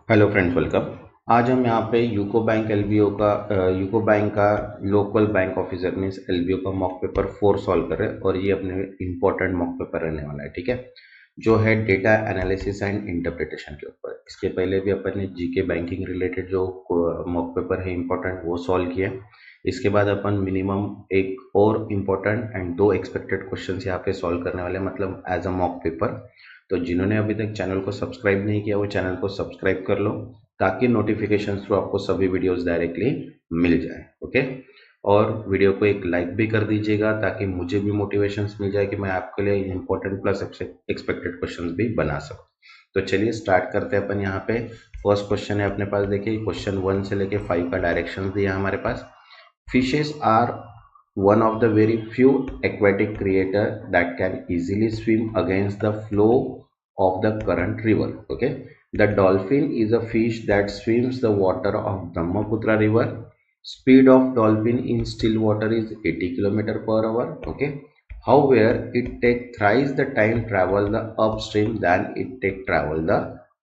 Hello friends, welcome. आज हम यहाँ पे यूको बैंक का local bank officer means LBO का मॉक पेपर 4 सॉल्व कर रहे हैं और ये अपने इम्पोर्टेंट मॉक पेपर रहने वाला है। ठीक है, जो है डेटा एनालिसिस एंड इंटरप्रिटेशन के ऊपर। इसके पहले भी अपन ने जीके बैंकिंग रिलेटेड जो मॉक पेपर है इम्पोर्टेंट वो सॉल्व किया। इसके बाद अपन मिनिमम एक और इम्पोर्टेंट एंड 2 एक्सपेक्टेड क्वेश्चन यहाँ पे सॉल्व करने वाले हैं, मतलब एज अ मॉक पेपर। तो जिन्होंने अभी तक चैनल को सब्सक्राइब नहीं किया वो चैनल को सब्सक्राइब कर लो ताकि नोटिफिकेशन थ्रू आपको सभी वीडियोस डायरेक्टली मिल जाए। ओके, और वीडियो को एक लाइक भी कर दीजिएगा ताकि मुझे भी मोटिवेशंस मिल जाए कि मैं आपके लिए इंपॉर्टेंट प्लस एक्सपेक्टेड क्वेश्चंस भी बना सकूं। तो चलिए स्टार्ट करते हैं अपन। यहाँ पे फर्स्ट क्वेश्चन है अपने पास, देखिए क्वेश्चन 1 से लेके 5 का डायरेक्शन दिया हमारे पास। Fishes are one of the very few aquatic creatures that can easily swim against the flow of the current river. Okay, the dolphin is a fish that swims the water of Brahmaputra river. Speed of dolphin in still water is 80 km/h. Okay, however, it take thrice the time travel the upstream than it take travel the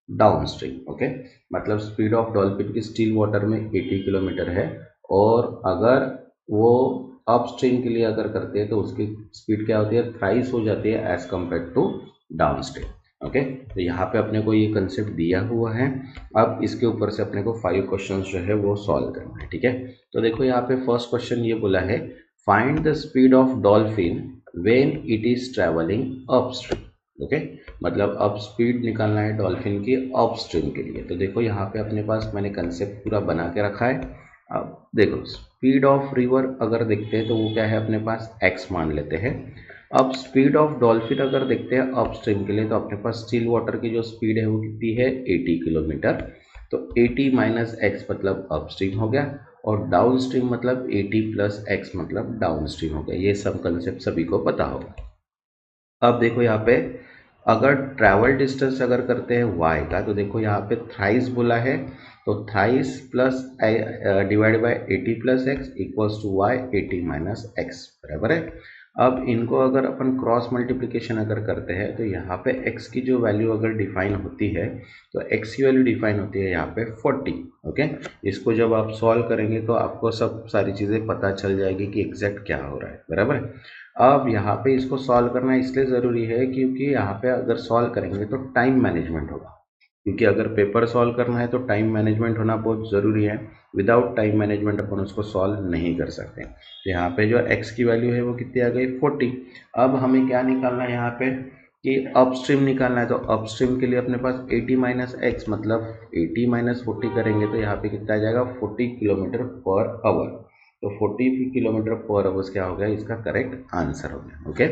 downstream. Okay, मतलब speed of dolphin की still water में 80 kilometre है और अगर वो upstream के लिए अगर करते हैं तो उसकी स्पीड क्या होती है, थ्राइस हो जाती है as compare to downstream. Okay, तो यहाँ पे अपने को ये कंसेप्ट दिया हुआ है। अब इसके ऊपर से अपने को 5 क्वेश्चंस जो है वो सॉल्व करना है। ठीक है, तो देखो यहाँ पे फर्स्ट क्वेश्चन ये बोला है, find the speed of dolphin when it is travelling upstream. Okay, मतलब अब स्पीड निकालना है डॉल्फिन की अपस्ट्रीम के लिए। तो देखो यहाँ पे अपने पास मैंने कंसेप्ट पूरा बना के रखा है। अब देखो स्पीड ऑफ रिवर अगर देखते हैं तो वो क्या है अपने पास, x मान लेते हैं। अब स्पीड ऑफ डॉल्फिन अगर देखते हैं अपस्ट्रीम के लिए तो अपने पास स्टिल वाटर की जो स्पीड है वो कितनी है, 80 किलोमीटर। तो 80 माइनस एक्स मतलब अपस्ट्रीम हो गया और डाउन स्ट्रीम मतलब 80 प्लस एक्स मतलब डाउन स्ट्रीम हो गया। ये सब कंसेप्ट सभी को पता होगा। अब देखो यहाँ पे अगर ट्रैवल डिस्टेंस अगर करते हैं y का तो देखो यहाँ पे थ्राइस बोला है, तो thrice plus divide by 80 plus X equals to y 80 minus X बराबर है। अब इनको अगर अपन क्रॉस मल्टीप्लिकेशन अगर करते हैं तो यहाँ पे x की जो वैल्यू अगर डिफाइन होती है तो x की वैल्यू डिफाइन होती है यहाँ पे 40। ओके, इसको जब आप सॉल्व करेंगे तो आपको सब सारी चीज़ें पता चल जाएगी कि एग्जैक्ट क्या हो रहा है, बराबर है। अब यहाँ पे इसको सॉल्व करना इसलिए ज़रूरी है क्योंकि यहाँ पे अगर सॉल्व करेंगे तो टाइम मैनेजमेंट होगा, क्योंकि अगर पेपर सॉल्व करना है तो टाइम मैनेजमेंट होना बहुत ज़रूरी है। विदाउट टाइम मैनेजमेंट अपन उसको सॉल्व नहीं कर सकते। तो यहाँ पे जो x की वैल्यू है वो कितनी आ गई, 40। अब हमें क्या निकालना है यहाँ पे कि अपस्ट्रीम निकालना है। तो अपस्ट्रीम के लिए अपने पास 80 माइनस एक्स मतलब 80 माइनस 40 करेंगे तो यहाँ पे कितना आ जाएगा, 40 किलोमीटर पर आवर। तो 40 किलोमीटर पर आवर्स क्या हो गया, इसका करेक्ट आंसर हो गया। ओके,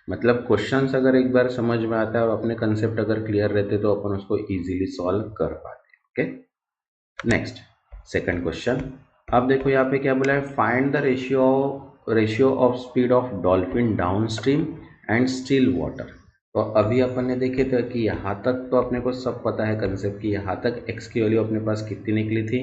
मतलब क्वेश्चंस अगर एक बार समझ में आता है और अपने कंसेप्ट अगर क्लियर रहते तो अपन उसको इजीली सॉल्व कर पाते। Okay, next second question. अब देखो यहाँ पे क्या बोला है, find the ratio of speed of dolphin down stream and still water. तो अभी अपन ने देखे थे कि यहाँ तक तो अपने को सब पता है कंसेप्ट की, यहाँ तक एक्स की वैल्यू अपने पास कितनी निकली थी,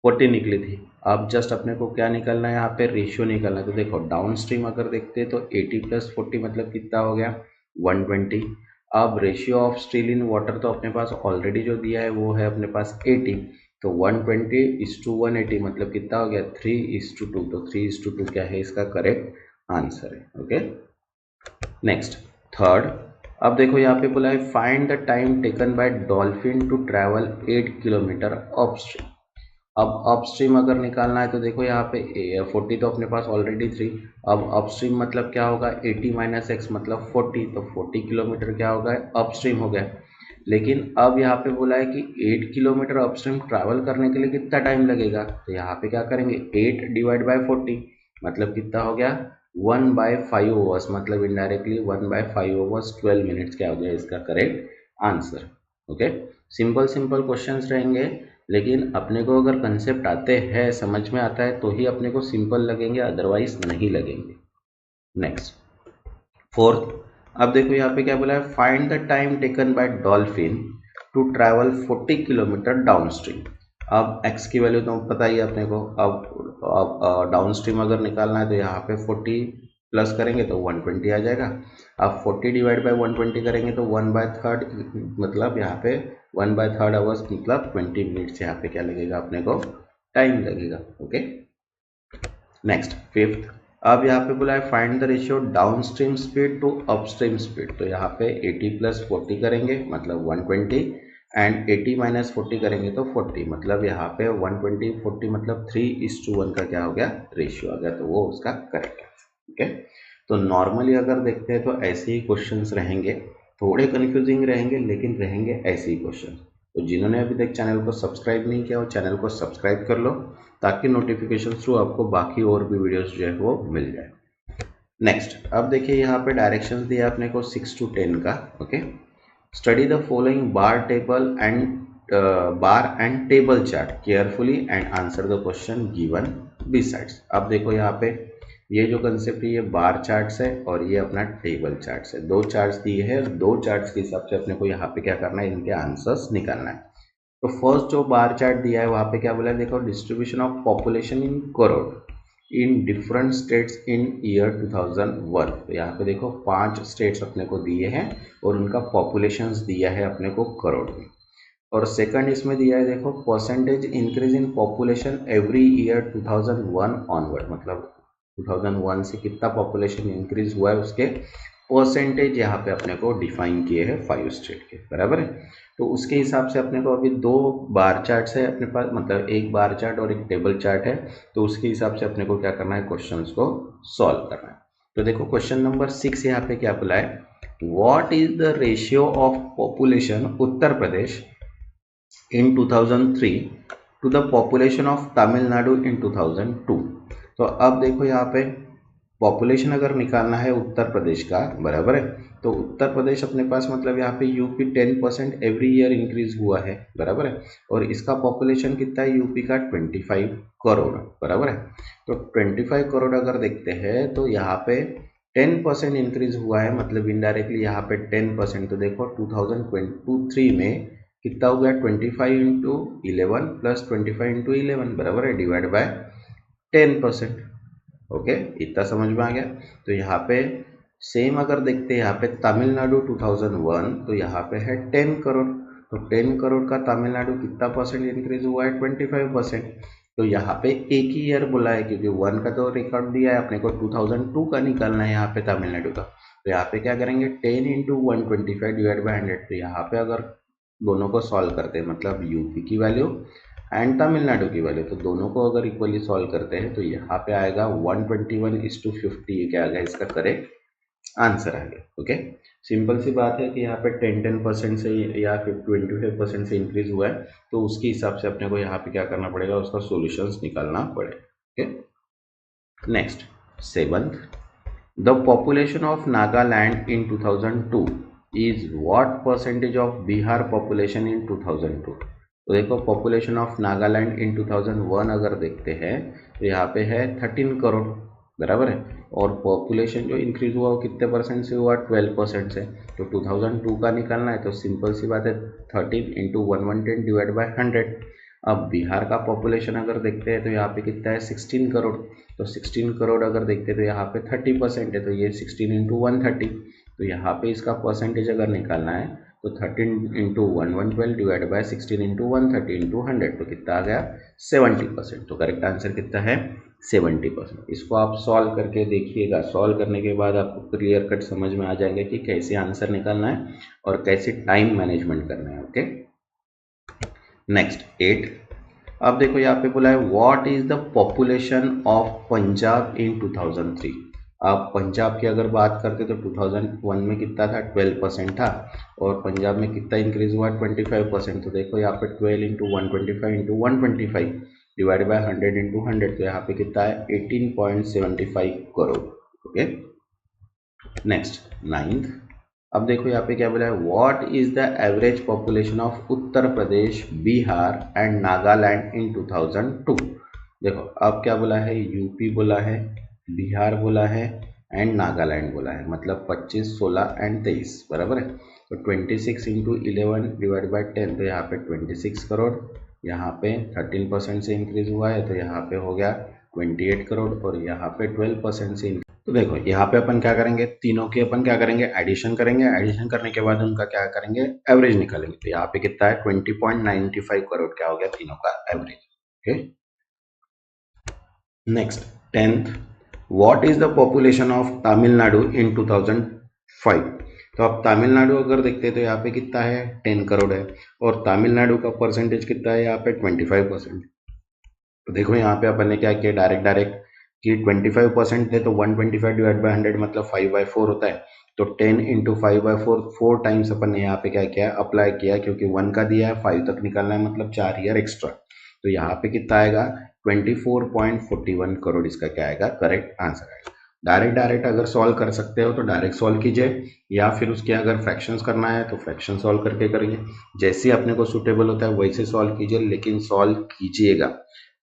40 निकली थी। अब जस्ट अपने को क्या निकलना है, यहाँ पे रेशियो निकलना है। तो देखो डाउन स्ट्रीम अगर देखते हैं तो 80 प्लस 40 मतलब कितना हो गया, 120। अब ratio of steel in water तो अपने पास ऑलरेडी जो दिया है वो है अपने पास 80। तो 120:180 मतलब कितना हो गया, 3:2। तो 3:2 क्या है इसका करेक्ट आंसर है। Okay, next third. अब देखो यहाँ पे बोला है find the time taken by dolphin to travel 8 kilometer upstream. अब अपस्ट्रीम अगर निकालना है तो देखो यहाँ पे 40 तो अपने पास ऑलरेडी 3। अब अपस्ट्रीम मतलब क्या होगा, 80 माइनस एक्स मतलब 40। तो 40 किलोमीटर क्या होगा, अपस्ट्रीम हो गया। लेकिन अब यहाँ पे बोला है कि 8 किलोमीटर अपस्ट्रीम ट्रैवल करने के लिए कितना टाइम लगेगा। तो यहाँ पे क्या करेंगे, 8 डिवाइड बाय 40 मतलब कितना हो गया, 1/5 ओवर्स मतलब इनडायरेक्टली 1/5 ओवर्स 12 मिनट्स क्या हो गया इसका correct answer. Okay, simple simple questions रहेंगे, लेकिन अपने को अगर कंसेप्ट आते हैं, समझ में आता है तो ही अपने को सिंपल लगेंगे, अदरवाइज नहीं लगेंगे। Next fourth. अब देखो यहाँ पे क्या बोला है, find the time taken by dolphin to travel 40 kilometer downstream. अब x की वैल्यू तो पता ही है अपने को। अब डाउन स्ट्रीम अगर निकालना है तो यहाँ पे 40 प्लस करेंगे तो 120 आ जाएगा। अब 40 डिवाइड बाय 120 करेंगे तो 1/3 मतलब यहाँ पे 1/3 आवर्स मतलब 20 मिनट्स यहाँ पे क्या लगेगा अपने को टाइम लगेगा। ओके, नेक्स्ट फिफ्थ, अब यहाँ पे बोला है find the ratio downstream speed to upstream speed. तो यहाँ पे 80 + 40 करेंगे मतलब 120 एंड 80 - 40 करेंगे तो 40 मतलब यहाँ पे 120 40 मतलब 3:1 का क्या हो गया रेशियो आ गया, तो वो उसका करेक्ट है। ठीक है, तो नॉर्मली अगर देखते हैं तो ऐसे ही क्वेश्चंस रहेंगे, थोड़े कंफ्यूजिंग रहेंगे लेकिन रहेंगे ऐसे ही क्वेश्चन। तो जिन्होंने अभी तक चैनल को सब्सक्राइब नहीं किया वो चैनल को सब्सक्राइब कर लो ताकि नोटिफिकेशन थ्रू आपको बाकी और भी वीडियोस जो है वो मिल जाए। नेक्स्ट, अब देखिए यहाँ पे डायरेक्शंस दिया अपने को 6 to 10 का। Okay, study the following bar and table chart carefully and answer the question given besides. अब देखो यहाँ पे ये जो कंसेप्ट है ये बार चार्ट्स है और ये अपना टेबल चार्ट्स है। दो चार्ट्स दिए हैं, दो चार्ट्स के हिसाब से अपने को यहाँ पे क्या करना है, इनके आंसर्स निकालना है। तो फर्स्ट जो बार चार्ट दिया है वहाँ पे क्या बोला है, देखो distribution of population in crore in different states in year 2001। तो यहाँ पे देखो 5 स्टेट्स अपने को दिए हैं और उनका पॉपुलेशंस दिया है अपने को करोड़ में। और सेकंड इसमें दिया है देखो percentage increase in population every year 2001 onward, मतलब 2001 से कितना पॉपुलेशन इंक्रीज हुआ है उसके परसेंटेज यहाँ पे अपने को डिफाइन किए हैं 5 स्टेट के, बराबर है। तो उसके हिसाब से अपने को अभी 2 बार चार्ट्स है अपने पास, मतलब एक बार चार्ट और एक टेबल चार्ट है। तो उसके हिसाब से अपने को क्या करना है, क्वेश्चंस को सॉल्व करना है। तो देखो क्वेश्चन नंबर 6 यहाँ पे क्या बोला है, what is the ratio of population Uttar Pradesh in 2003 to the population of Tamil Nadu in 2002। तो अब देखो यहाँ पे पॉपुलेशन अगर निकालना है उत्तर प्रदेश का, बराबर है, तो उत्तर प्रदेश अपने पास मतलब यहाँ पे यूपी 10% एवरी ईयर इंक्रीज हुआ है, बराबर है, और इसका पॉपुलेशन कितना है यूपी का 25 करोड़, बराबर है। तो 25 करोड़ अगर देखते हैं तो यहाँ पे 10% इंक्रीज हुआ है, मतलब इनडायरेक्टली यहाँ पे 10%। तो देखो 2023 में कितना हो गया 25 इंटू 11 प्लस 25 इंटू 11 बराबर है डिवाइड बाय 10%। ओके, इतना समझ में आ गया। तो यहाँ पे सेम अगर देखते हैं यहाँ पे तमिलनाडु 2001, तो यहाँ पे है 10 करोड़। तो 10 करोड़ का तमिलनाडु कितना परसेंट इंक्रीज हुआ है 25%। तो यहाँ पे एक ही ईयर बोला है क्योंकि 1 का तो रिकॉर्ड दिया है अपने को, 2002 का निकालना है यहाँ पे तमिलनाडु का। तो यहाँ पे क्या करेंगे 10 इंटू 125 डिवाइड बाई 100। तो यहाँ पे अगर दोनों को सॉल्व करते हैं मतलब यूपी की वैल्यू एंड तमिलनाडु की वैल्यू, तो दोनों को अगर इक्वली सॉल्व करते हैं तो यहाँ पे आएगा 121:50। क्या आ गया इसका करेक्ट आंसर आ गया। ओके, सिंपल सी बात है कि यहाँ पे 10% से या फिर 25% से इंक्रीज हुआ है, तो उसके हिसाब से अपने को यहाँ पे क्या करना पड़ेगा, उसका सॉल्यूशंस निकालना पड़ेगा। Okay, next 7th, the population of Nagaland in 2002 is what percentage of Bihar population in 2002। तो देखो पॉपुलेशन ऑफ नागालैंड इन 2001 अगर देखते हैं तो यहाँ पे है 13 करोड़, बराबर है, और पॉपुलेशन जो इंक्रीज हुआ वो कितने परसेंट से हुआ 12% से। तो 2002 का निकालना है तो सिंपल सी बात है 13 इंटू 110 डिवाइड बाई 100। अब बिहार का पॉपुलेशन अगर देखते हैं तो यहाँ पे कितना है 16 करोड़। तो 16 करोड़ अगर देखते हैं तो यहाँ पे 30% है, तो ये 16 इंटू 130। तो यहाँ पे इसका परसेंटेज अगर निकालना है तो 13 into 1112 divide by 16 into 130 into 100, तो कितना आ गया 70%। तो करेक्ट आंसर कितना है 70%। इसको आप सॉल्व करके देखिएगा, सॉल्व करने के बाद आपको क्लियर कट समझ में आ जाएंगे कि कैसे आंसर निकालना है और कैसे टाइम मैनेजमेंट करना है। ओके, नेक्स्ट 8, अब देखो यहाँ पे बोला है what is the population of Punjab in 2003। आप पंजाब की अगर बात करते तो 2001 में कितना था 12% था, और पंजाब में कितना इंक्रीज हुआ 25%। तो देखो यहाँ पे 12 into 125 into 125 divide by 100 into 100, तो यहाँ पे कितना है 18.75 करोड़। ओके, नेक्स्ट 9th, अब देखो यहाँ पे क्या बोला है what is the average population of Uttar Pradesh Bihar and Nagaland in 2002। देखो अब क्या बोला है यूपी बोला है, बिहार बोला है एंड नागालैंड बोला है, मतलब 25 16 एंड 23, बराबर है। तो 26 इंटू 11 डिवाइड बाई 10, तो यहाँ पे 26 करोड़, यहाँ पे 13% से इंक्रीज हुआ है तो यहाँ पे हो गया 28 करोड़, और यहाँ पे 12% से तो देखो यहाँ पे अपन क्या करेंगे, तीनों की अपन क्या करेंगे, एडिशन करेंगे। एडिशन करने के बाद उनका क्या करेंगे, एवरेज निकालेंगे। तो यहाँ पे कितना है, 20.95 करोड़ क्या हो गया तीनों का average. Okay, next 10th, what is the population of Tamil Nadu in 2005। तो अब तमिलनाडु अगर देखते हैं तो यहाँ पे कितना है, 10 करोड़ है, और तमिलनाडु का परसेंटेज कितना है यहाँ पे, 25%। तो देखो यहाँ पे अपन ने क्या किया, डायरेक्ट डायरेक्ट कि 25% थे तो 125 डिवाइड बाई 100 मतलब 5/4 होता है। तो 10 इंटू 5/4, 4 टाइम्स अपन ने यहाँ पे क्या किया, अप्लाई किया, क्योंकि 1 का दिया है, 5 तक निकालना है मतलब 4 ईयर एक्स्ट्रा। तो यहाँ पे कितना आएगा, 24.41 करोड़ इसका क्या आएगा, करेक्ट आंसर आएगा। डायरेक्ट डायरेक्ट अगर सॉल्व कर सकते हो तो डायरेक्ट सॉल्व कीजिए, या फिर उसके अगर फ्रैक्शंस करना है तो फ्रैक्शन सॉल्व करके करिए, जैसे अपने को सूटेबल होता है वैसे सॉल्व कीजिए, लेकिन सॉल्व कीजिएगा,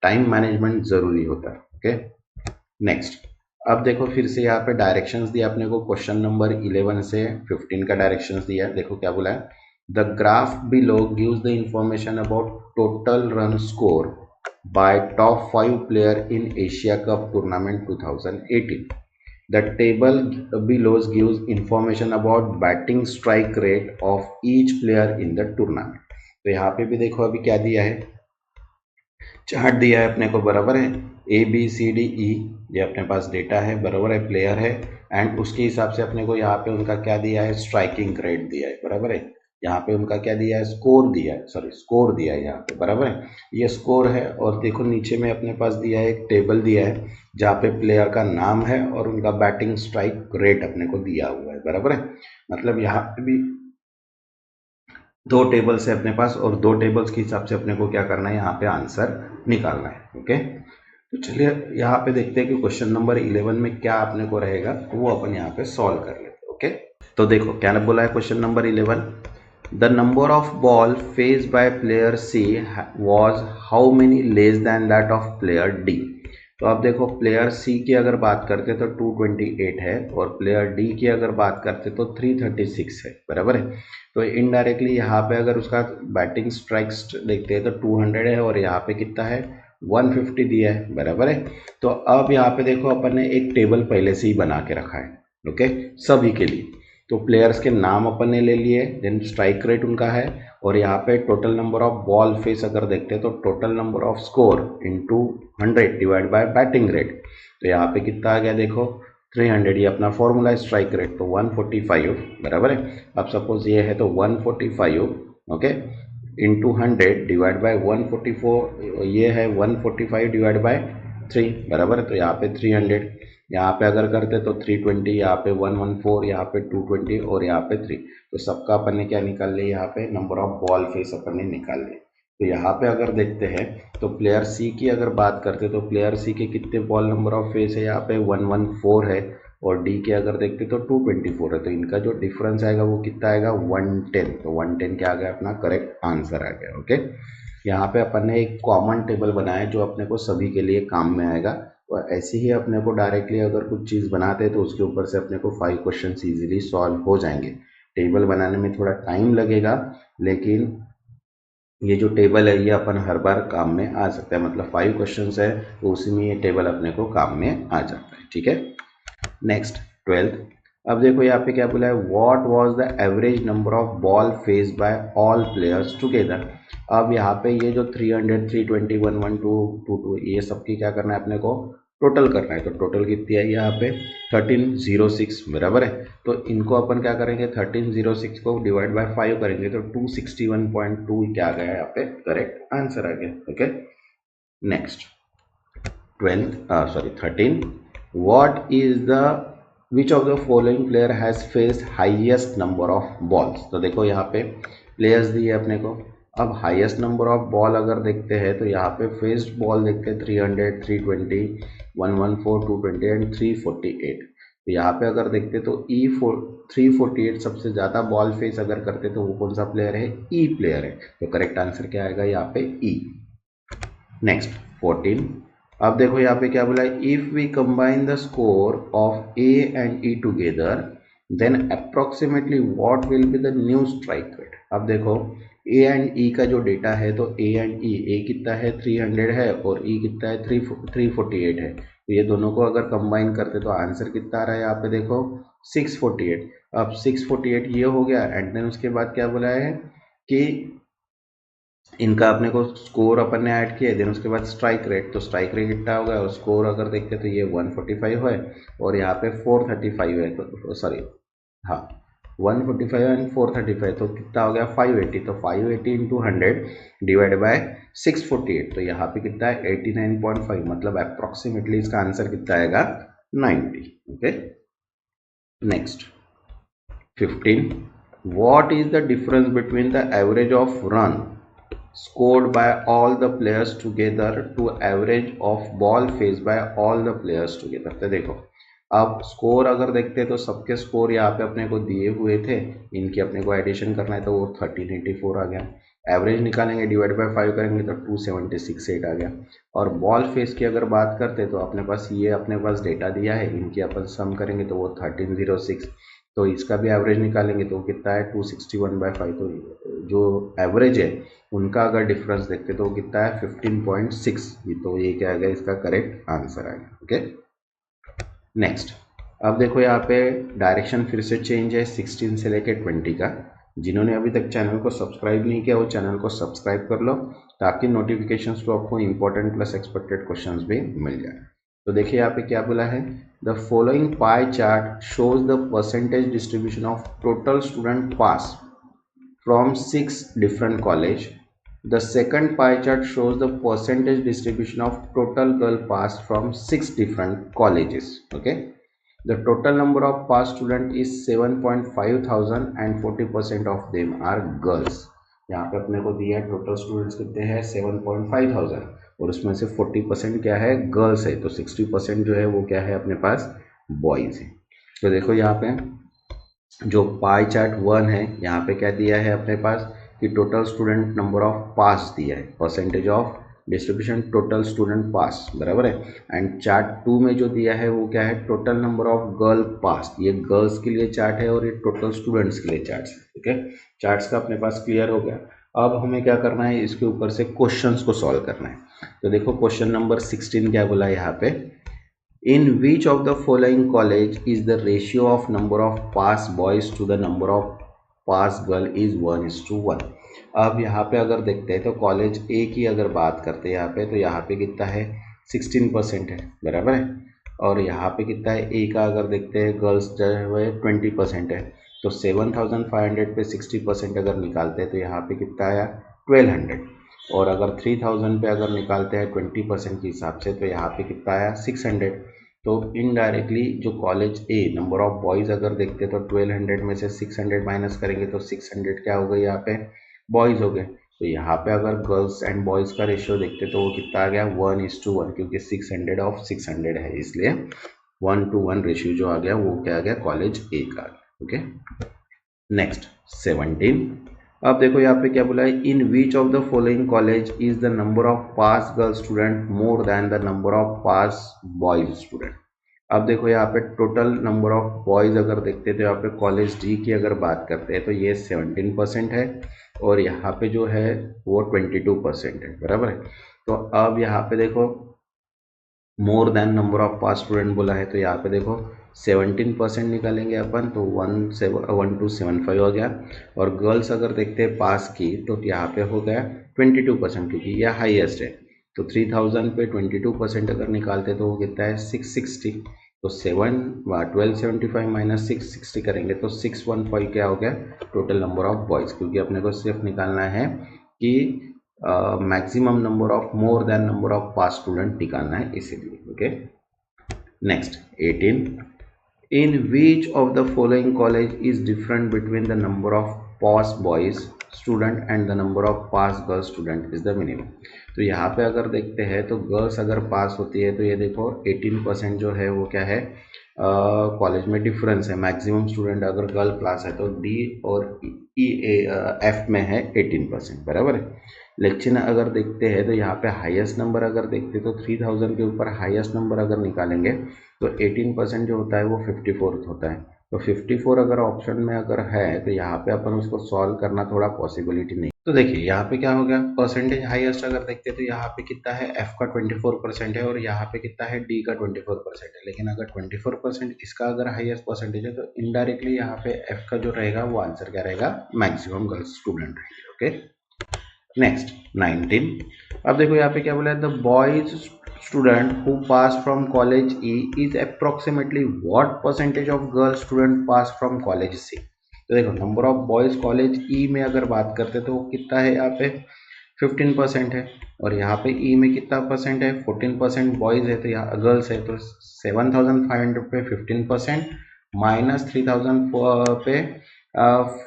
टाइम मैनेजमेंट जरूरी होता है। Okay, next. अब देखो फिर से यहाँ पे डायरेक्शंस दिया अपने को, क्वेश्चन नंबर 11 से 15 का डायरेक्शंस दिया है। देखो क्या बोला है, the graph below gives the information about total run score bye top 5 player in Asia cup tournament 2018। The table below gives information about batting strike rate of each player in the tournament। तो यहाँ पे भी देखो अभी क्या दिया है, chart दिया है अपने को, बराबर है, ABCDE ये अपने पास डेटा है, बराबर है, प्लेयर है, एंड उसके हिसाब से अपने को यहाँ पे उनका क्या दिया है, स्ट्राइकिंग रेट दिया है, बराबर है। यहाँ पे उनका क्या दिया है, स्कोर दिया है, सॉरी स्कोर दिया है यहाँ पे, बराबर है, ये स्कोर है। और देखो नीचे में अपने पास दिया है, एक टेबल दिया है जहाँ पे प्लेयर का नाम है और उनका बैटिंग स्ट्राइक रेट अपने को दिया हुआ है, बराबर है। मतलब यहाँ पे भी दो टेबल्स है अपने पास, और दो टेबल्स के हिसाब से अपने को क्या करना है, यहाँ पे आंसर निकालना है। ओके, तो चलिए यहाँ पे देखते हैं कि क्वेश्चन नंबर 11 में क्या अपने को रहेगा, तो वो अपन यहाँ पे सॉल्व कर लेते हैं। ओके, तो देखो क्या बोला है question number 11, the number of ball faced by player she was how many less than that of player D. तो अब देखो प्लेयर सी की अगर बात करते तो 228 है, और प्लेयर डी की अगर बात करते तो 336 है, बराबर है। तो इनडायरेक्टली यहाँ पे अगर उसका बैटिंग स्ट्राइक्स देखते हैं तो 200 है, और यहाँ पे कितना है, 150 दिया है, बराबर है। तो अब यहाँ पे देखो अपन ने एक टेबल पहले से ही बना के रखा है, ओके, सभी के लिए। तो प्लेयर्स के नाम अपन ने ले लिए, देन स्ट्राइक रेट उनका है, और यहाँ पे total number of ball face अगर देखते हैं तो total number off score into 100 divide by batting rate. तो यहाँ पे कितना आ गया देखो, 300, ये अपना फॉर्मूला है स्ट्राइक रेट, तो 145, बराबर है। अब सपोज ये है तो 145, ओके, इंटू 100 डिवाइड बाय 144, ये है 145 डिवाइड बाय 3, बराबर है। तो यहाँ पे 300, यहाँ पे अगर करते तो 320, यहाँ पे 114, यहाँ पे 220, और यहाँ पे 3। तो सबका अपन ने क्या निकाल लिया, यहाँ पे नंबर ऑफ बॉल फेस अपन ने निकाल लिए। तो यहाँ पे अगर देखते हैं तो प्लेयर सी की अगर बात करते तो प्लेयर सी के कितने बॉल नंबर ऑफ फेस है, यहाँ पे 114 है, और डी के अगर देखते तो 224 है। तो इनका जो डिफरेंस आएगा वो कितना आएगा, 110। तो 110 क्या आ गया, अपना करेक्ट आंसर आ गया। ओके, यहाँ पे अपन ने एक कॉमन टेबल बनाया जो अपने को सभी के लिए काम में आएगा। और ऐसे ही अपने को डायरेक्टली अगर कुछ चीज़ बनाते हैं तो उसके ऊपर से अपने को 5 क्वेश्चन ईजिली सॉल्व हो जाएंगे। टेबल बनाने में थोड़ा टाइम लगेगा, लेकिन ये जो टेबल है ये अपन हर बार काम में आ सकता है, मतलब 5 क्वेश्चन है तो उसी में ये टेबल अपने को काम में आ जाता है। ठीक है, नेक्स्ट 12th। अब देखो यहाँ पे क्या बोला है, what was the average number of ball faced by all players together. अब यहाँ पे ये जो 300, 320, 112, 22 ये सब की क्या करना है अपने को, टोटल करना है। तो टोटल कितनी है यहाँ पे, 1306, बराबर है। तो इनको अपन क्या करेंगे, 1306 को डिवाइड बाय 5 करेंगे तो 261.2 क्या आ गया यहाँ पे, करेक्ट आंसर आ गया। Okay, next 13, what is the which of the following player has faced highest number of balls। तो देखो यहाँ पे प्लेयर्स दिए अपने को। अब हाईएस्ट नंबर ऑफ बॉल अगर देखते हैं तो यहाँ पे फेस्ड बॉल देखते हैं 300, 320, 114, 220 एंड 348। तो यहाँ पे अगर देखते तो 348 सबसे ज़्यादा बॉल फेस अगर करते तो वो कौन सा प्लेयर है, ई प्लेयर है। तो करेक्ट आंसर क्या आएगा यहाँ पे, ई। नेक्स्ट 14। अब देखो यहाँ पे क्या बोला है, if we combine the score of A and E together then approximately what will be the new strike rate. अब देखो ए एंड ई का जो डेटा है तो ए एंड ई, ए कितना है 300 है और ई कितना है 348 है। तो ये दोनों को अगर कंबाइन करते तो आंसर कितना आ रहा है यहाँ पे देखो 648। अब 648 ये हो गया एंड देन उसके बाद क्या बोला है कि इनका अपने को स्कोर अपन ने ऐड किया, देन उसके बाद स्ट्राइक रेट, तो स्ट्राइक रेट कितना होगा और स्कोर अगर देखते तो ये 145 है और यहाँ पे 435 है, तो सॉरी हाँ 145 एंड 435, तो कितना हो गया 580। तो 580 इंटू 100 डिवाइड बाय 648, तो यहाँ पे कितना है 89.5, मतलब अप्रोक्सीमेटली इसका आंसर कितना आएगा 90। Okay next 15, what is the difference between the average of run scored by all the players together to average of ball faced by all the players together? तो देखो अब स्कोर अगर देखते हैं तो सबके स्कोर यहाँ पे अपने को दिए हुए थे, इनकी अपने को एडिशन करना है तो वो 1384 आ गया। एवरेज निकालेंगे डिवाइड बाय 5 करेंगे तो 2768 आ गया। और बॉल फेस की अगर बात करते तो अपने पास ये अपने पास डेटा दिया है, इनकी अपन सम करेंगे तो वो 1306, तो इसका भी एवरेज निकालेंगे तो कितना है 261/5। तो जो एवरेज है उनका अगर डिफरेंस देखते तो कितना है 15.6, तो ये क्या आ गया इसका करेक्ट आंसर आ गया। ओके नेक्स्ट, अब देखो यहाँ पे डायरेक्शन फिर से चेंज है 16 से लेके 20 का। जिन्होंने अभी तक चैनल को सब्सक्राइब नहीं किया वो चैनल को सब्सक्राइब कर लो ताकि नोटिफिकेशंस को आपको इंपॉर्टेंट प्लस एक्सपेक्टेड क्वेश्चंस भी मिल जाए। तो देखिए यहाँ पे क्या बोला है, the following pie chart shows the percentage distribution of total student pass from 6 different college. The second pie chart shows the percentage distribution of total girl passed from 6 different colleges. Okay, the total number of pass student is 7.5 thousand and 40% of them are girls. यहाँ पे अपने को दिया है total students कितने हैं 7.5 thousand और उसमें से 40% क्या है गर्ल्स है, तो 60% जो है वो क्या है अपने पास बॉयज है। तो देखो यहाँ पे जो पाई चार्ट 1 है यहाँ पे क्या दिया है अपने पास कि टोटल स्टूडेंट नंबर ऑफ पास दिया है, percentage of distribution total student पास बराबर है। एंड चार्ट 2 में जो दिया है वो क्या है टोटल नंबर ऑफ गर्ल पास, ये गर्ल्स के लिए चार्ट है और ये टोटल स्टूडेंट्स के लिए चार्ट है। ठीक है, चार्ट्स का अपने पास क्लियर हो गया। अब हमें क्या करना है, इसके ऊपर से क्वेश्चंस को सॉल्व करना है। तो देखो क्वेश्चन नंबर 16 क्या बोला है यहाँ पे, in which of the following college is the ratio of number of pass boys to the number of pass girl is 1:1। अब यहाँ पे अगर देखते हैं तो कॉलेज ए की अगर बात करते हैं यहाँ पे तो यहाँ पे कितना है 16% है बराबर है, और यहाँ पे कितना है ए का अगर देखते हैं गर्ल्स जो है 20% है, तो 7500 पे 60% अगर निकालते हैं तो यहाँ पे कितना आया 1200, और अगर 3000 पे अगर निकालते हैं 20% के हिसाब से तो यहाँ पे कितना आया 600। तो इनडायरेक्टली जो college A number of boys अगर देखते तो 1200 में से 600 माइनस करेंगे तो 600 क्या हो गए यहाँ पे बॉयज़ हो गए। तो यहाँ पे अगर गर्ल्स एंड बॉयज़ का रेशियो देखते तो वो कितना आ गया 1:1, क्योंकि 600 ऑफ 600 है इसलिए 1:1 रेशियो जो आ गया वो क्या आ गया कॉलेज ए का आ गया। ओके नेक्स्ट 17, अब देखो यहाँ पे क्या बोला है, in which of the following college is the number of pass girl student more than the number of pass boys student. अब देखो यहाँ पे टोटल नंबर ऑफ बॉयज अगर देखते हैं तो यहाँ पे कॉलेज डी की अगर बात करते हैं तो ये 17% है और यहाँ पे जो है वो 22% है बराबर है। तो अब यहाँ पे देखो more than number of pass student बोला है तो यहाँ पे देखो 17% निकालेंगे अपन तो 1275 हो गया, और गर्ल्स अगर देखते हैं पास की तो यहाँ पे हो गया 22% क्योंकि यह हाईएस्ट है। तो 3000 पे 22% अगर निकालते तो वो कितना है 660, तो 1275 माइनस 660 करेंगे तो 615 क्या हो गया टोटल नंबर ऑफ बॉयज़, क्योंकि अपने को सिर्फ निकालना है कि maximum number of more than number of pass student निकालना है इसीलिए। Okay next 18, in which of the following college is different between the number of pass boys student and the number of pass girl student is the minimum. तो यहाँ पे अगर देखते हैं तो गर्ल्स अगर पास होती है तो ये देखो 18% जो है वो क्या है कॉलेज में डिफरेंस है, मैक्सिमम स्टूडेंट अगर गर्ल क्लास है तो डी और ई एफ में है 18% बराबर है। लेकिन अगर देखते हैं तो यहाँ पे हाईएस्ट नंबर अगर देखते तो 3000 के ऊपर हाईएस्ट नंबर अगर निकालेंगे तो 18% जो होता है वो 54 होता है, तो 54 अगर ऑप्शन में अगर है तो यहाँ पे अपन उसको सॉल्व करना थोड़ा पॉसिबिलिटी नहीं। तो देखिए यहाँ पे क्या हो गया, परसेंटेज हाईएस्ट अगर देखते हैं तो यहाँ पे कितना है, एफ का 24% है और यहाँ पे कितना है, डी का 24% है। लेकिन अगर 24% इसका अगर हाईएस्ट परसेंटेज है तो इनडायरेक्टली यहाँ पे एफ का जो रहेगा वो आंसर क्या रहेगा, मैक्सिमम गर्ल्स स्टूडेंट रहेंगे। Okay next 19। अब देखो यहाँ पे क्या बोला है, the boys student who pass from college E is approximately what percentage of girl student pass from college C। तो देखो नंबर ऑफ बॉयज कॉलेज ई में अगर बात करते तो कितना है, यहाँ पे 15% है और यहाँ पे ई में कितना परसेंट है, 14% बॉयज है तो यहाँ गर्ल्स है। तो 7500 पे 15% माइनस 3000 पे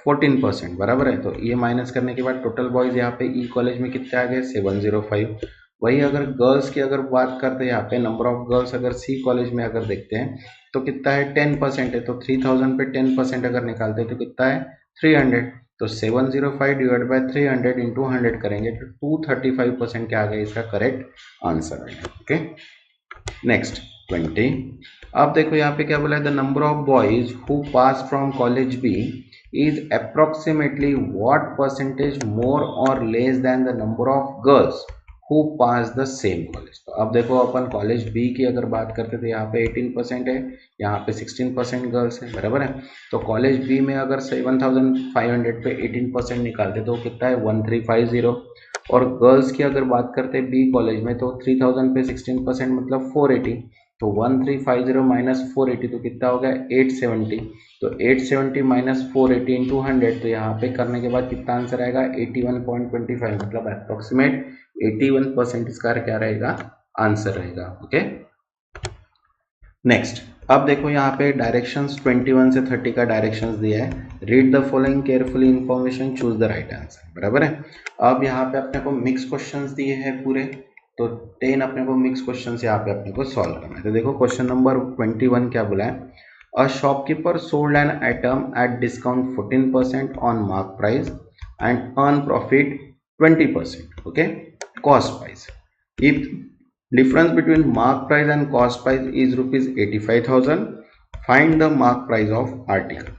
14% बराबर है। तो ये माइनस करने के बाद टोटल बॉयज यहाँ पे ई कॉलेज में कितने आ गए, 705। वही अगर गर्ल्स की अगर बात करते हैं यहाँ पे नंबर ऑफ गर्ल्स अगर सी कॉलेज में अगर देखते हैं तो कितना है, 10% है। तो 3000 पे 10% अगर निकालते हैं तो कितना है, 300। तो 705 डिवाइड बाय 300 इंटू 100 करेंगे तो 235% क्या आ गया, इसका करेक्ट आंसर है। Okay next 20। अब देखो यहाँ पे क्या बोला है, the number of boys who pass from college B is approximately what percentage more or less than the number of girls who pass the same college. तो अब देखो अपन कॉलेज बी की अगर बात करते तो यहाँ पे 18% है, यहाँ पे 16% गर्ल्स है बराबर है। तो कॉलेज बी में अगर 7500 पे 18% निकालते तो कितना है, 1350। और गर्ल्स की अगर बात करते बी कॉलेज में तो 3000 पे 16% मतलब 480। तो 1350 माइनस 480 तो कितना हो गया, 870। तो 870 माइनस 480 इंटू 100 तो यहाँ पे करने के बाद कितना आंसर आएगा, 81.25 मतलब अप्रोक्सीमेट 81% इसका क्या रहेगा, आंसर रहेगा। Okay next. अब देखो यहाँ पे डायरेक्शंस 21 से 30 का डायरेक्शंस दिया है, read the following carefully information, choose the right answer बराबर है। अब यहाँ पे अपने को मिक्स क्वेश्चंस दिए हैं पूरे, तो 10 अपने को मिक्स क्वेश्चंस यहाँ पे अपने को सॉल्व करना है। तो देखो क्वेश्चन नंबर 21 क्या बोला है, a shopkeeper sold an item at discount 14% on mark price and earn profit 20%, okay cost price. If difference between mark price and cost price is rupees 85,000, find the mark price of article।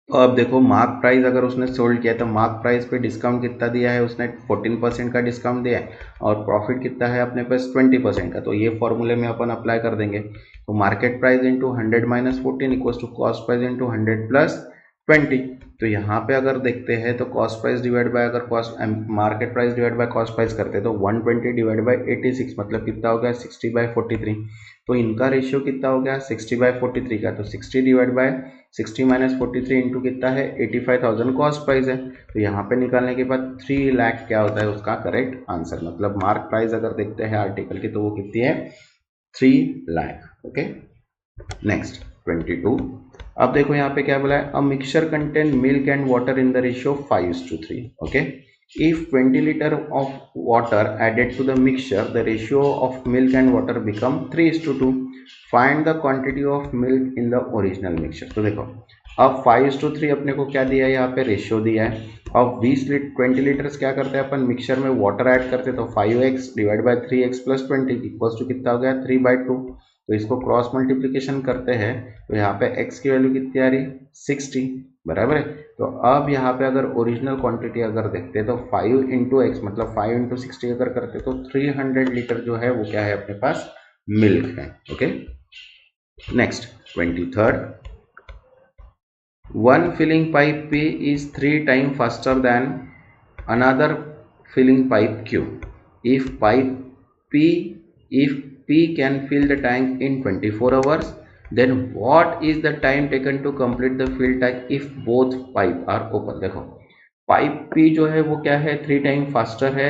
तो अब देखो mark price अगर उसने sold किया तो mark price पे discount कितना दिया है उसने, 14% का डिस्काउंट दिया है और प्रॉफिट कितना है अपने पास 20% का। तो ये फॉर्मूले में अपन अप्लाई कर देंगे। तो market price into 100 minus 14 equals to cost price into 100 plus 20। तो यहाँ पे अगर देखते हैं तो कॉस्ट प्राइस डिवाइड बाय अगर cost market price divide by cost price करते हैं तो 120 डिवाइड बाय 86 मतलब कितना हो गया, 60/43। तो इनका रेशियो कितना हो गया, 60/43 का। तो 60 डिवाइड बाय 60 माइनस 43 इंटू कितना है, 85,000 कॉस्ट प्राइस है। तो यहाँ पे निकालने के बाद 3 लाख क्या होता है उसका करेक्ट आंसर। मतलब मार्क प्राइस अगर देखते हैं आर्टिकल की तो वो कितनी है, 3 लाख। Okay next 22। अब देखो यहाँ पे क्या बोला है, a mixture contain milk and water in the ratio 5:3। Okay if 20 liter of water added to the mixture, the ratio of milk and water become 3:2। find the quantity of milk in the original mixture। तो देखो अब 5:3 अपने को क्या दिया है, यहाँ पे रेशियो दिया है। अब 20 लीटर्स क्या करते हैं अपन, मिक्सचर में वाटर ऐड करते हैं तो 5x divide by 3x plus 20 equals to कितना हो गया, 3/2। तो इसको क्रॉस मल्टीप्लीकेशन करते हैं तो यहाँ पे x की वैल्यू कितनी आ रही, 60 बराबर है। तो अब यहाँ पे अगर ओरिजिनल क्वांटिटी अगर देखते हैं तो 5 इंटू एक्स मतलब 5 इंटू 60 अगर करते तो 300 लीटर जो है वो क्या है अपने पास, मिल्क है। Okay next 23rd। One filling pipe P is 3 times faster than another filling pipe Q। If pipe if P can fill the tank in 24 hours, then what is the time taken to complete the fill tank if both pipe are open। देखो pipe P जो है वो क्या है, 3 time faster है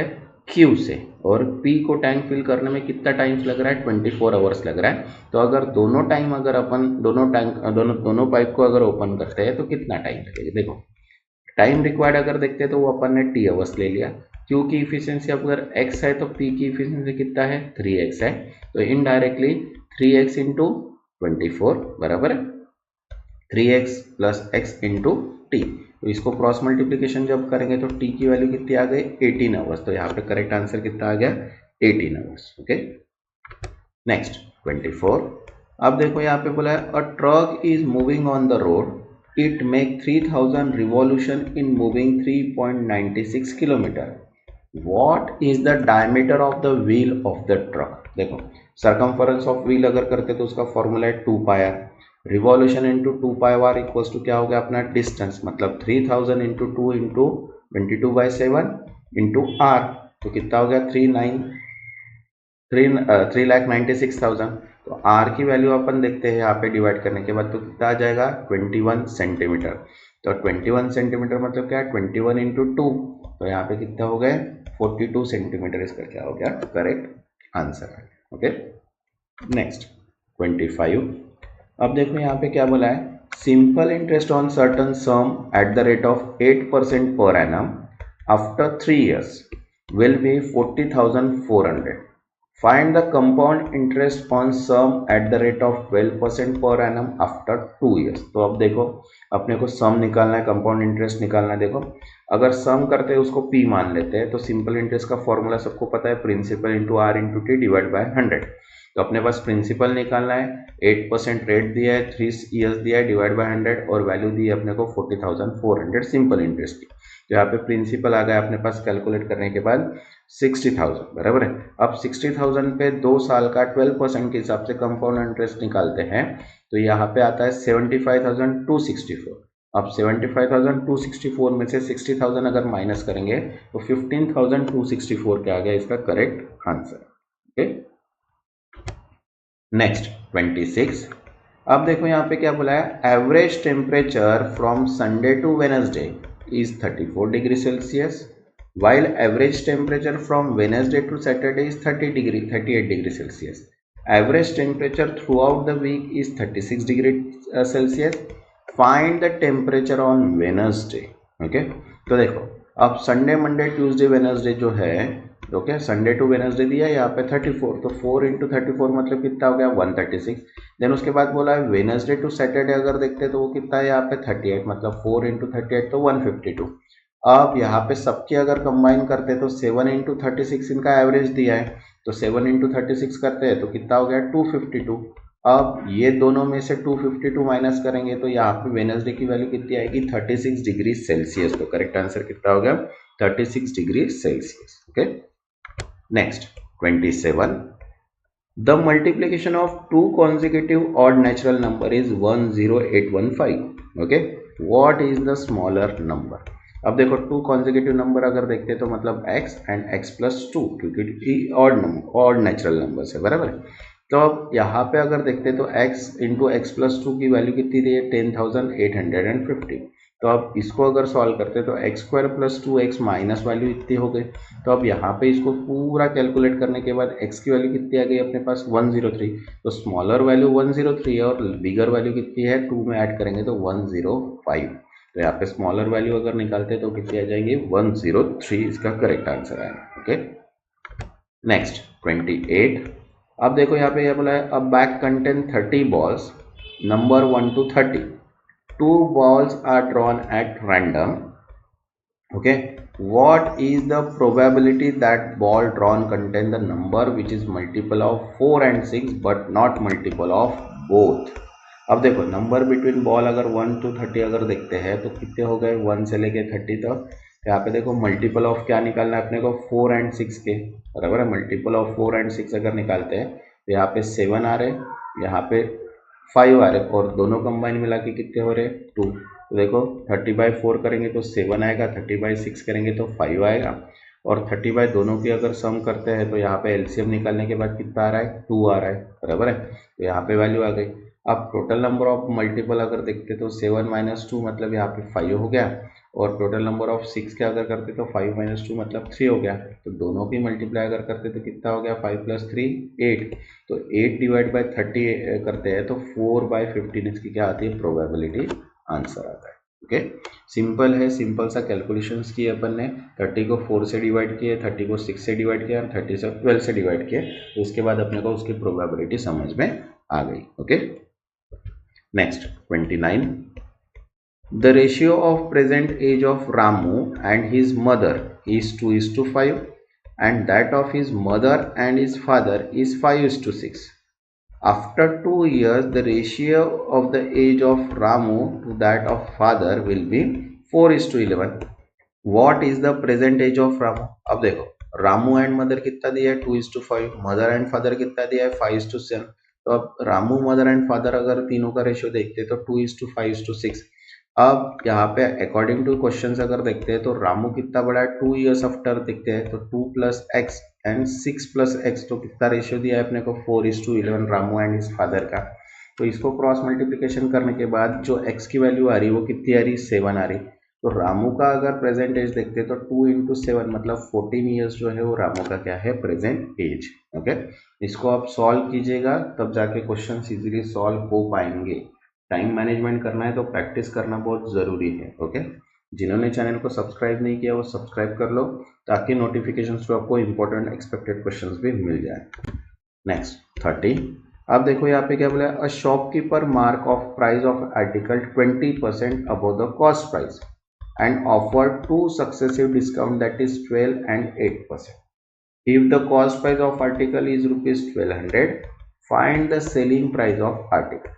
Q से, और P को टैंक फिल करने में कितना टाइम लग रहा है, 24 आवर्स लग रहा है। तो अगर दोनों टाइम अगर अपन दोनों पाइप को अगर ओपन करते हैं तो कितना टाइम लगेगा। देखो टाइम रिक्वायर्ड अगर देखते हैं तो वो अपन ने T आवर्स ले लिया, Q की इफिशियंसी अगर x है तो P की इफिशियंसी कितना है, 3x है। तो इनडायरेक्टली 3x इंटू 24 बराबर है 3x plus x into T. तो इसको क्रॉस मल्टीप्लीकेशन जब करेंगे तो t की वैल्यू कितनी आ गई, 18 आवर्स। तो यहाँ पे करेक्ट आंसर कितना आ गया, 18 आवर्स। Okay next 24। अब देखो यहाँ पे बोला है a truck is moving on the road it make 3000 revolution in moving 3.96 kilometre. What is the diameter of the wheel of the truck. देखो सरकमफरेंस ऑफ व्हील अगर करते तो उसका फॉर्मूला है 2 pi R, revolution into 2 pi R equals to क्या हो गया अपना डिस्टेंस, मतलब 3000 इंटू 2 इंटू 22/7 इंटू आर, तो कितना हो गया 3,96,000। तो आर की वैल्यू अपन देखते हैं यहाँ पे डिवाइड करने के बाद, तो कितना आ जाएगा 21 सेंटीमीटर। तो 21 सेंटीमीटर मतलब क्या है 21 इंटू 2, तो यहाँ पे कितना हो गए 42 सेंटीमीटर, इसका क्या हो गया करेक्ट आंसर है। Okay next 25। अब देखो यहाँ पे क्या बोला है simple interest on certain some at the rate of 8% per annum after 3 years will be 40,400. Find the compound interest on sum at the rate of 12% per annum after 2 years। तो अब देखो अपने को सम निकालना है, कंपाउंड इंटरेस्ट निकालना है। देखो अगर सम करते हैं उसको पी मान लेते हैं, तो सिंपल इंटरेस्ट का फॉर्मूला सबको पता है principal into R into T divide by 100। तो अपने पास प्रिंसिपल निकालना है, 8% रेट दिया है, 3 years दिया है, डिवाइड बाय 100 और वैल्यू दी है अपने को 40,400 सिंपल इंटरेस्ट की। तो यहाँ पे प्रिंसिपल आ गया अपने पास कैलकुलेट करने के बाद 60,000 बराबर है। अब 60,000 पे 2 साल का 12% के हिसाब से कंपाउंड इंटरेस्ट निकालते हैं, तो यहाँ पे आता है 75,264। अब 75,264 में से 60,000 अगर माइनस करेंगे तो 15,264 क्या आ गया इसका करेक्ट आंसर। Okay next 26। अब देखो यहाँ पे क्या बोला है average temperature from Sunday to Wednesday is 34 degree Celsius, while average temperature from Wednesday to Saturday is 38 degree Celsius. Average temperature throughout the week is 36 degree Celsius. Find the temperature on Wednesday. Okay, तो देखो अब Sunday Monday Tuesday Wednesday जो है, okay Sunday to Wednesday दिया है यहाँ पे 34, तो 4 इंटू 34 मतलब कितना हो गया 136। देन उसके बाद बोला है वेनसडे टू सैटरडे अगर देखते हैं तो वो कितना है यहाँ पे 38, मतलब 4 इंटू 38 तो 152। अब यहाँ पे सबके अगर कंबाइन करते हैं तो 7 इंटू 36 इनका एवरेज दिया है, तो 7 इंटू 36 करते हैं तो कितना हो गया 252। अब ये दोनों में से 252 माइनस करेंगे तो यहाँ पे वेनसडे की वैल्यू कितनी आएगी 36 डिग्री सेल्सियस। तो करेक्ट आंसर कितना हो गया 36 degree Celsius. Okay next 27। The multiplication of two consecutive odd natural number is 10815. Okay, what is the smaller number? अब देखो टू कॉन्जिक्यूटिव नंबर अगर देखते हैं तो मतलब x एंड x प्लस 2, क्योंकि ऑड नेचुरल नंबर है बराबर। तो अब यहाँ पे अगर देखते हैं तो x इंटू एक्स प्लस 2 की वैल्यू कितनी दी है 10,850। तो अब इसको अगर सॉल्व करते हैं तो x square plus 2x minus value इतनी हो गई। तो अब यहाँ पे इसको पूरा कैलकुलेट करने के बाद x की वैल्यू कितनी आ गई अपने पास 103। तो स्मॉलर वैल्यू 103 है और बिगर वैल्यू कितनी है 2 में ऐड करेंगे तो 105। तो यहाँ पे स्मॉलर वैल्यू अगर निकालते हैं तो कितनी आ जाएंगे 103, इसका करेक्ट आंसर आएगा। Okay next 28। अब देखो यहाँ पे बोला है अ bag contain 30 balls number 1 to 30. 2 balls are drawn at random. Okay, what is the probability that ball drawn contain the number which is multiple of 4 and 6 but not multiple of both? अब देखो number between ball अगर 1 to 30 अगर देखते हैं तो कितने हो गए 1 से लेके 30 तक। यहाँ पे देखो मल्टीपल ऑफ क्या निकालना है अपने को 4 and 6 के बराबर है। मल्टीपल ऑफ 4 and 6 अगर निकालते हैं तो यहाँ पे 7 आ रहे, यहाँ पे 5 आ रहे और दोनों कंबाइन मिला के कितने हो रहे 2। तो देखो 30/4 करेंगे तो 7 आएगा, 30/6 करेंगे तो 5 आएगा और 30 बाई दोनों की अगर सम करते हैं तो यहाँ पे एलसीएम निकालने के बाद कितना आ रहा है 2 आ रहा है बराबर है। तो यहाँ पे वैल्यू आ गई। अब टोटल नंबर ऑफ मल्टीपल अगर देखते तो 7 - 2 मतलब यहाँ पे 5 हो गया और टोटल नंबर ऑफ 6 के अगर करते तो 5 - 2 मतलब 3 हो गया। तो दोनों की मल्टीप्लाई अगर करते तो कितना हो गया 5 + 3 8। तो 8 डिवाइड बाई 30 करते हैं तो 4/15 इसकी क्या आती है प्रोबेबिलिटी आंसर आता है। ओके सिंपल है, सिंपल सा कैलकुलेशंस किए अपन ने। 30 को 4 से डिवाइड किए, 30 को 6 से डिवाइड किया और 30 से 12 से डिवाइड किए। तो उसके बाद अपने को उसकी प्रोबेबिलिटी समझ में आ गई। Okay next 29। The ratio of present age of Ramu and his mother is 2:5 and that of his mother and his father is 5:6. After 2 years, the ratio of the age of Ramu to that of father will be 4:11. What is the present age of Ramu? अब देखो, Ramu and mother कितना दिया है 2:5, mother and father कितना दिया है 5:7. तो अब रामू मदर एंड फादर अगर तीनों का रेशियो देखते हैं तो 2:5:6. अब यहाँ पे अकॉर्डिंग टू क्वेश्चन अगर देखते हैं तो रामू कितना बड़ा है 2 years आफ्टर देखते हैं तो 2 + x एंड 6 + x, तो कितना रेशियो दिया है अपने को 4:11 रामू एंड इस फादर का. तो इसको क्रॉस मल्टीप्लिकेशन करने के बाद जो x की वैल्यू आ रही है वो कितनी आ रही 7 आ रही. तो रामू का अगर प्रेजेंट एज देखते हैं तो 2 × 7 मतलब 14 ईयर्स जो है वो रामू का क्या है प्रेजेंट एज. ओके, इसको आप सॉल्व कीजिएगा तब जाके क्वेश्चन इजीली सॉल्व हो पाएंगे. टाइम मैनेजमेंट करना है तो प्रैक्टिस करना बहुत ज़रूरी है. ओके, जिन्होंने चैनल को सब्सक्राइब नहीं किया वो सब्सक्राइब कर लो ताकि नोटिफिकेशंस पे आपको इंपॉर्टेंट एक्सपेक्टेड क्वेश्चंस भी मिल जाए. नेक्स्ट 30. अब देखो यहाँ पे क्या बोला है, a shopkeeper mark of price of article 20% above the cost price and offered 2 successive discount, that is 12 and 8%. If the cost price of article is rupees 1200, find the selling price of article.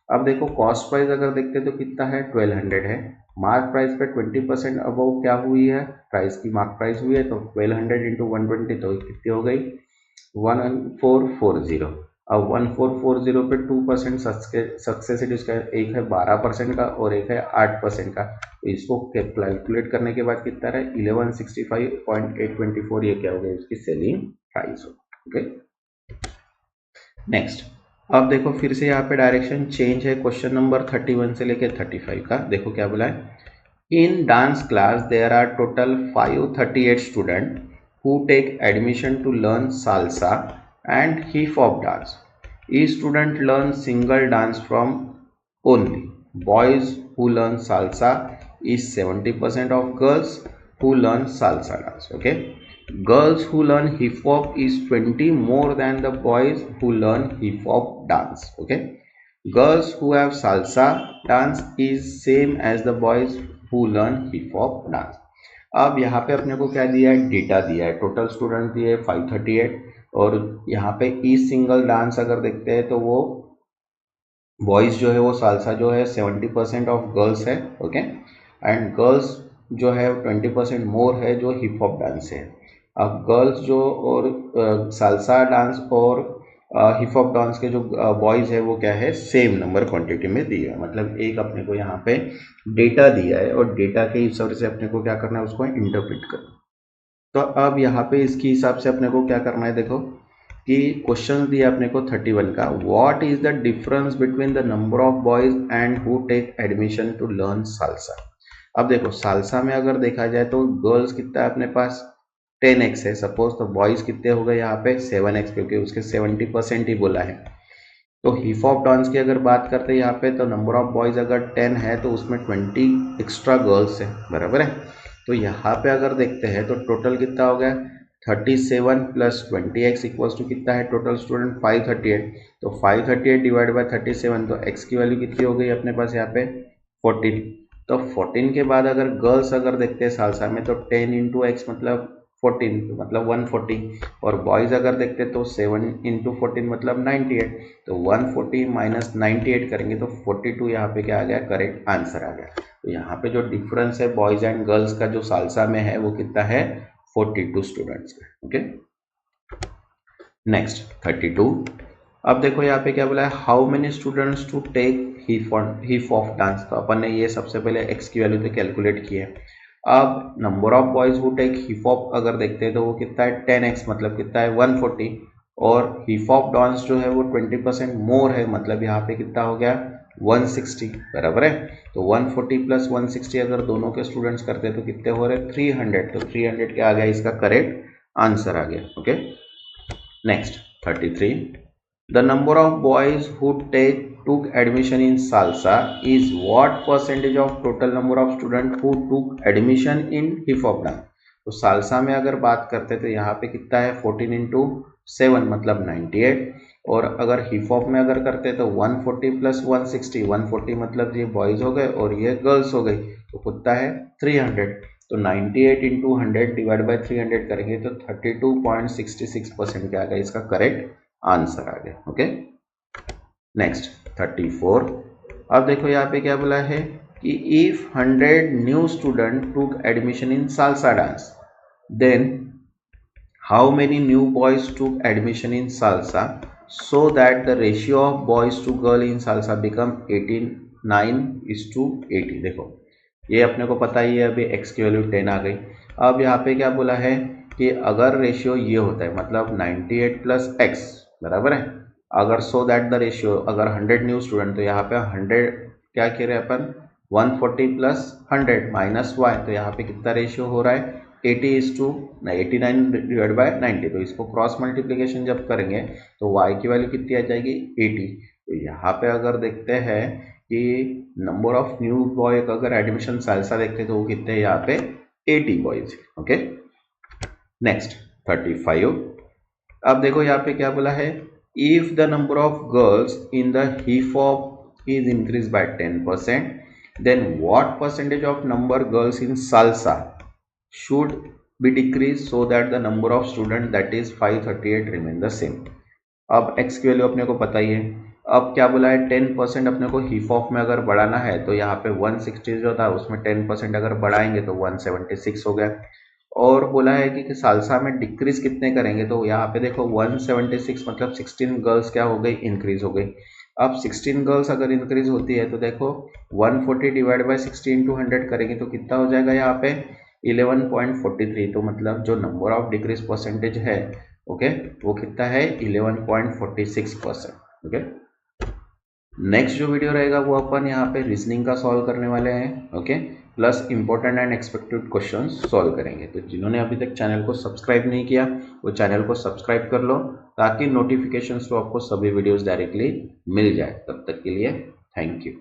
अब देखो cost price अगर देखते हैं तो कितना है 1200 है. Mark price पे 20% अबव क्या हुई है प्राइस की मार्क प्राइस हुई है तो 1200 × 120 तो कितनी हो गई 1440. अब 1440 पे 2% सक्सेसिव इसका एक है 12% का और एक है 8% का. तो इसको कैलकुलेट करने के बाद कितना है 1165.824. ये क्या हो गया इसकी सेलिंग प्राइस हो. Okay, next. अब देखो फिर से यहाँ पे डायरेक्शन चेंज है क्वेश्चन नंबर 31 से लेके 35 का. देखो क्या बोला है, in dance class there are total 538 student who take admission to learn salsa and hip hop dance. Each student learns single dance from only. Boys who learn salsa is 70% of girls who learn salsa dance. Okay. Girls who learn hip hop is 20 more than the boys who learn hip hop dance. Okay. Girls who have salsa dance is same as the boys who learn hip hop dance. अब यहाँ पे अपने को क्या दिया है data दिया है, टोटल स्टूडेंट दिए 538 और यहाँ पे ई सिंगल डांस अगर देखते हैं तो वो बॉयज़ जो है वो सालसा जो है 70% ऑफ गर्ल्स है. ओके, एंड गर्ल्स जो है 20% मोर है जो हिप हॉप डांस है. अब गर्ल्स जो और सालसा डांस और हिप हॉप डांस के जो बॉयज़ है वो क्या है सेम नंबर क्वांटिटी में दिया है. मतलब एक अपने को यहाँ पे डेटा दिया है और डेटा के हिसाब से अपने को क्या करना है उसको इंटरप्रेट करना. तो अब यहाँ पे इसके हिसाब से अपने को क्या करना है, देखो कि क्वेश्चन दिया अपने को 31 का, what is the difference between the number of boys and who take admission to learn salsa. अब देखो सालसा में अगर देखा जाए तो गर्ल्स कितना है अपने पास 10x है सपोज, तो बॉयज कितने हो गए यहाँ पे 7x क्योंकि उसके 70% ही बोला है. तो हिप हॉप डांस की अगर बात करते हैं यहाँ पे तो नंबर ऑफ बॉयज अगर 10 है तो उसमें 20 एक्स्ट्रा गर्ल्स है, बराबर है. तो यहाँ पे अगर देखते हैं तो टोटल कितना हो गया 37 + 20x इक्वल्स टू कितना है टोटल स्टूडेंट 538. तो 538 डिवाइड बाय 37 तो x की वैल्यू कितनी हो गई अपने पास यहाँ पे 14. तो 14 के बाद अगर गर्ल्स अगर देखते हैं सालसा में तो 10 × x मतलब 14 मतलब 140 और बॉयज़ अगर देखते तो 7 × 14 मतलब 98. तो 140 - 98 करेंगे तो 42 यहाँ पे क्या आ गया करेक्ट आंसर आ गया. तो यहाँ पे जो डिफरेंस है बॉयज़ एंड गर्ल्स का जो सालसा में है वो कितना है 42 स्टूडेंट्स का. Okay, next 32. अब देखो यहाँ पे क्या बोला है, how many students to take hip hop dance. तो अपन ने ये सबसे पहले x की वैल्यू तो कैलकुलेट की है. अब number of boys who take hip hop अगर देखते हैं तो वो कितना है 10x मतलब कितना है 140 और हिप हॉप डांस जो है वो 20% मोर है मतलब यहाँ पे कितना हो गया 160, बराबर है. तो 140 + 160 अगर दोनों के स्टूडेंट्स करते हैं तो कितने हो रहे 300. तो 300 क्या आ गया इसका करेक्ट आंसर आ गया. Okay, next 33. The number of boys who took admission in salsa is what percentage of total number of students who took admission in hip hop dance. तो सालसा में अगर बात करते तो यहाँ पे कितना है 14 × 7 मतलब 98 और अगर हिप हॉप में अगर करते तो 140 + 160 140 मतलब ये बॉयज़ हो गए और ये गर्ल्स हो गई तो कितना है 300. तो 98 × 100 डिवाइड बाय 300 करेंगे तो 32.66% क्या आ गया इसका करेक्ट आंसर आ गया. Okay, next 34। अब देखो यहाँ पे क्या बोला है कि if 100 new student took admission in salsa dance, then how many new boys took admission in salsa so that the ratio of boys to girl in salsa become 89:80। देखो ये अपने को पता ही है, अभी x की वैल्यू 10 आ गई। अब यहाँ पे क्या बोला है कि अगर रेशियो ये होता है मतलब 98 प्लस x बराबर है, अगर सो दैट द रेशियो अगर 100 न्यू स्टूडेंट, तो यहाँ पे 100 क्या कह रहे हैं अपन 140 प्लस 100 माइनस y, तो यहाँ पे कितना रेशियो हो रहा है 89 डिवाइड बाय 90। तो इसको क्रॉस मल्टीप्लीकेशन जब करेंगे तो y की वैल्यू कितनी आ जाएगी 80। तो यहाँ पे अगर देखते हैं कि नंबर ऑफ न्यू बॉय का अगर एडमिशन सालसा देखते हैं तो वो कितने हैं यहाँ पे 80 बॉयज। Okay next 35। अब देखो यहाँ पे क्या बोला है, if the number of girls in the heap of is increase by 10%, then what percentage of number girls in salsa should be decreased so that the number of students that is 538 remain the same। अब x की value अपने को पता ही है। अब क्या बोला है 10% अपने को हीप ऑफ में अगर बढ़ाना है तो यहाँ पे 160 जो था उसमें 10% अगर बढ़ाएंगे तो 176 हो गया। और बोला है कि सालसा में डिक्रीज कितने करेंगे, तो यहाँ पे देखो 176 मतलब 16 गर्ल्स क्या हो गई इंक्रीज हो गई। अब 16 गर्ल्स अगर इंक्रीज होती है तो देखो 140 डिवाइड बाय 60 इंटू 100 करेंगे तो कितना हो जाएगा यहाँ पे 11.43। तो मतलब जो नंबर ऑफ डिक्रीज परसेंटेज है ओके वो कितना है 11.46%। ओके नेक्स्ट जो वीडियो रहेगा वो अपन यहाँ पे रीजनिंग का सॉल्व करने वाले हैं। Okay plus important and expected question solve करेंगे। तो जिन्होंने अभी तक चैनल को सब्सक्राइब नहीं किया वो चैनल को सब्सक्राइब कर लो ताकि नोटिफिकेशंस तो आपको सभी वीडियोस डायरेक्टली मिल जाए। तब तक के लिए थैंक यू।